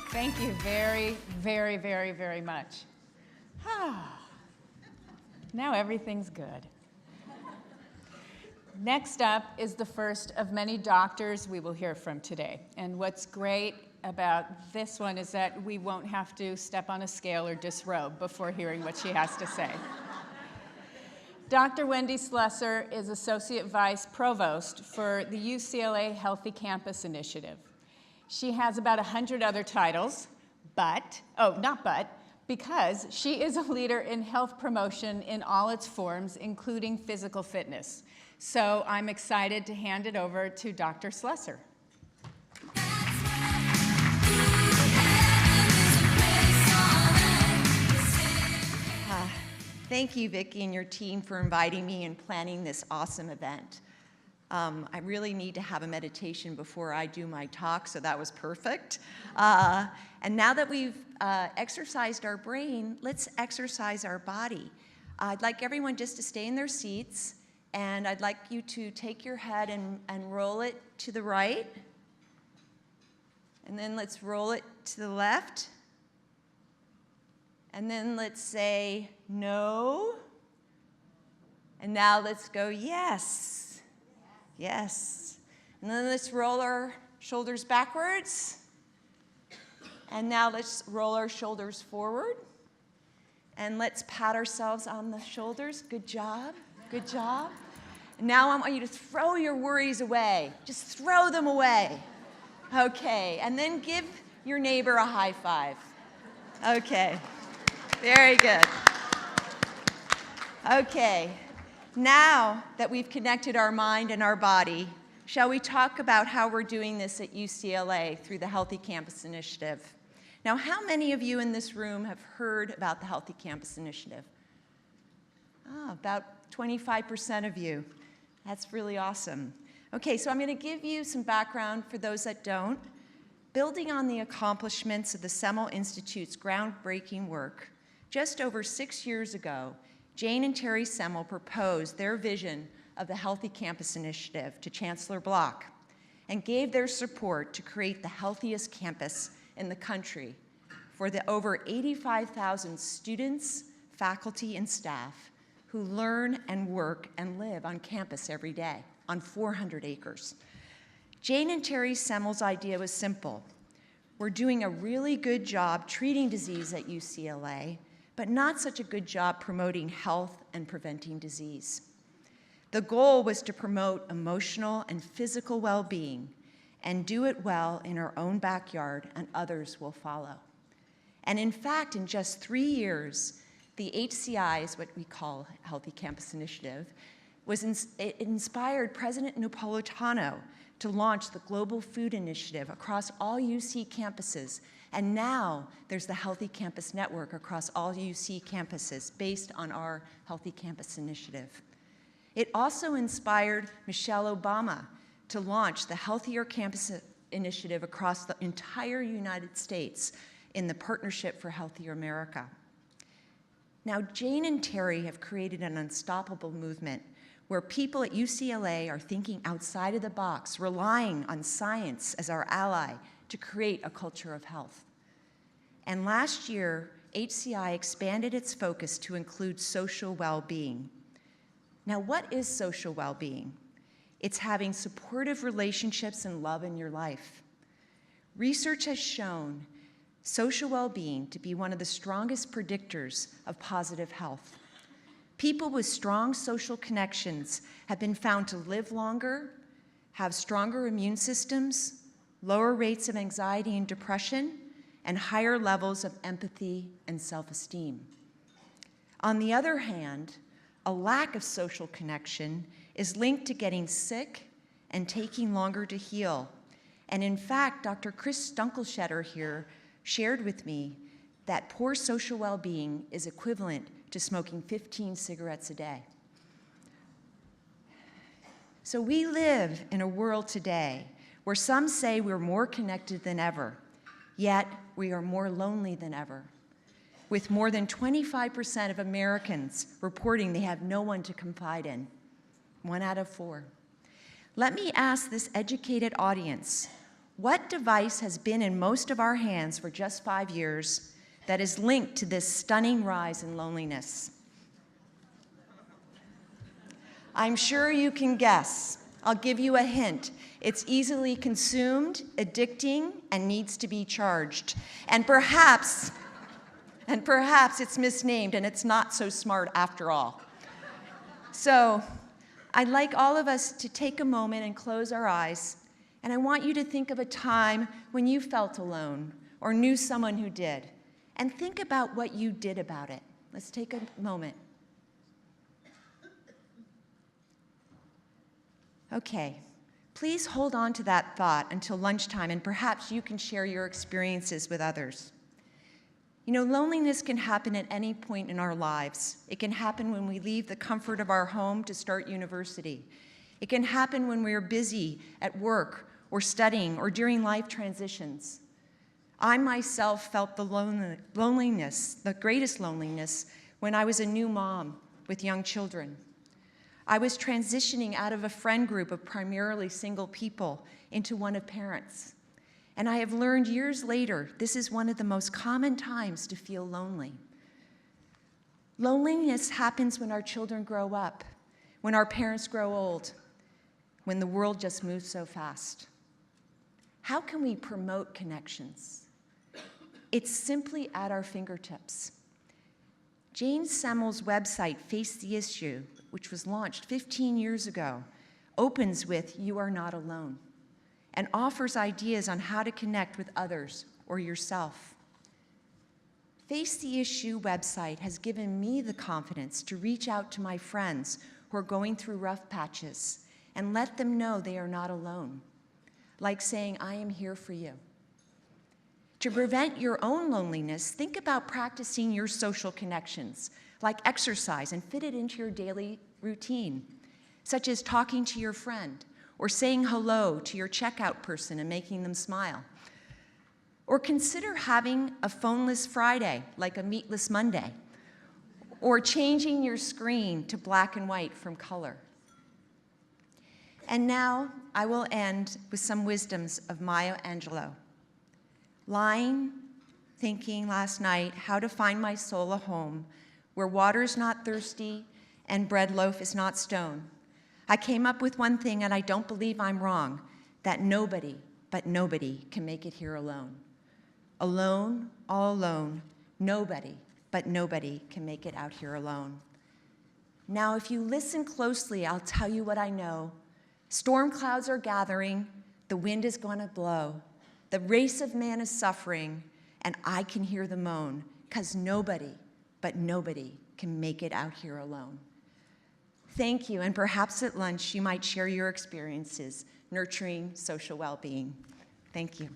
Thank you very, very, very, very much. Now everything's good. Next up is the first of many doctors we will hear from today. And what's great about this one is that we won't have to step on a scale or disrobe before hearing what she has to say. Dr. Wendlin Slusser is Associate Vice Provost for the UCLA Healthy Campus Initiative. She has about 100 other titles, because she is a leader in health promotion in all its forms, including physical fitness. So I'm excited to hand it over to Dr. Slusser. Thank you, Vicki, and your team for inviting me and planning this awesome event. I really need to have a meditation before I do my talk, so that was perfect. And now that we've exercised our brain, let's exercise our body. I'd like everyone just to stay in their seats, and I'd like you to take your head and roll it to the right. And then let's roll it to the left. And then let's say no. And now let's go yes. Yes. And then let's roll our shoulders backwards. And now let's roll our shoulders forward. And let's pat ourselves on the shoulders. Good job. Good job. And now I want you to throw your worries away. Just throw them away. Okay. And then give your neighbor a high five. Okay. Very good. Okay. Now that we've connected our mind and our body, shall we talk about how we're doing this at UCLA through the Healthy Campus Initiative? Now, how many of you in this room have heard about the Healthy Campus Initiative? About 25% of you. That's really awesome. Okay, so I'm going to give you some background for those that don't. Building on the accomplishments of the Semel Institute's groundbreaking work, just over 6 years ago, Jane and Terry Semel proposed their vision of the Healthy Campus Initiative to Chancellor Block and gave their support to create the healthiest campus in the country for the over 85,000 students, faculty, and staff who learn and work and live on campus every day on 400 acres. Jane and Terry Semel's idea was simple. We're doing a really good job treating disease at UCLA, but not such a good job promoting health and preventing disease. The goal was to promote emotional and physical well-being and do it well in our own backyard, and others will follow. And in fact, in just 3 years, the HCI is what we call Healthy Campus Initiative, it inspired President Napolitano to launch the Global Food Initiative across all UC campuses. And now there's the Healthy Campus Network across all UC campuses based on our Healthy Campus Initiative. It also inspired Michelle Obama to launch the Healthier Campus Initiative across the entire United States in the Partnership for Healthier America. Now, Jane and Terry have created an unstoppable movement where people at UCLA are thinking outside of the box, relying on science as our ally to create a culture of health. And last year, HCI expanded its focus to include social well-being. Now, what is social well-being? It's having supportive relationships and love in your life. Research has shown social well-being to be one of the strongest predictors of positive health. People with strong social connections have been found to live longer, have stronger immune systems, lower rates of anxiety and depression, and higher levels of empathy and self-esteem. On the other hand, a lack of social connection is linked to getting sick and taking longer to heal. And in fact, Dr. Chris Dunkelstetter here shared with me that poor social well-being is equivalent to smoking 15 cigarettes a day. So we live in a world today where some say we're more connected than ever, yet we are more lonely than ever, with more than 25% of Americans reporting they have no one to confide in, 1 out of 4. Let me ask this educated audience, what device has been in most of our hands for just 5 years that is linked to this stunning rise in loneliness? I'm sure you can guess. I'll give you a hint. It's easily consumed, addicting, and needs to be charged. And perhaps it's misnamed and it's not so smart after all. So I'd like all of us to take a moment and close our eyes, and I want you to think of a time when you felt alone or knew someone who did, and think about what you did about it. Let's take a moment. Okay, please hold on to that thought until lunchtime, and perhaps you can share your experiences with others. You know, loneliness can happen at any point in our lives. It can happen when we leave the comfort of our home to start university. It can happen when we're busy at work or studying or during life transitions. I myself felt the loneliness, the greatest loneliness, when I was a new mom with young children. I was transitioning out of a friend group of primarily single people into one of parents. And I have learned years later, this is one of the most common times to feel lonely. Loneliness happens when our children grow up, when our parents grow old, when the world just moves so fast. How can we promote connections? It's simply at our fingertips. Jane Semmel's website, Face the Issue, which was launched 15 years ago, opens with "You are not alone," and offers ideas on how to connect with others or yourself. Face the Issue website has given me the confidence to reach out to my friends who are going through rough patches and let them know they are not alone, like saying, "I am here for you." To prevent your own loneliness, think about practicing your social connections, like exercise, and fit it into your daily routine, such as talking to your friend or saying hello to your checkout person and making them smile. Or consider having a phoneless Friday, like a meatless Monday, or changing your screen to black and white from color. And now I will end with some wisdoms of Maya Angelou. Lying, thinking last night how to find my soul a home where water's not thirsty and bread loaf is not stone, I came up with one thing, and I don't believe I'm wrong, that nobody, but nobody, can make it here alone. Alone, all alone, nobody, but nobody can make it out here alone. Now, if you listen closely, I'll tell you what I know. Storm clouds are gathering, the wind is going to blow. The race of man is suffering, and I can hear the moan, 'cause nobody, but nobody, can make it out here alone. Thank you, and perhaps at lunch you might share your experiences nurturing social well-being. Thank you.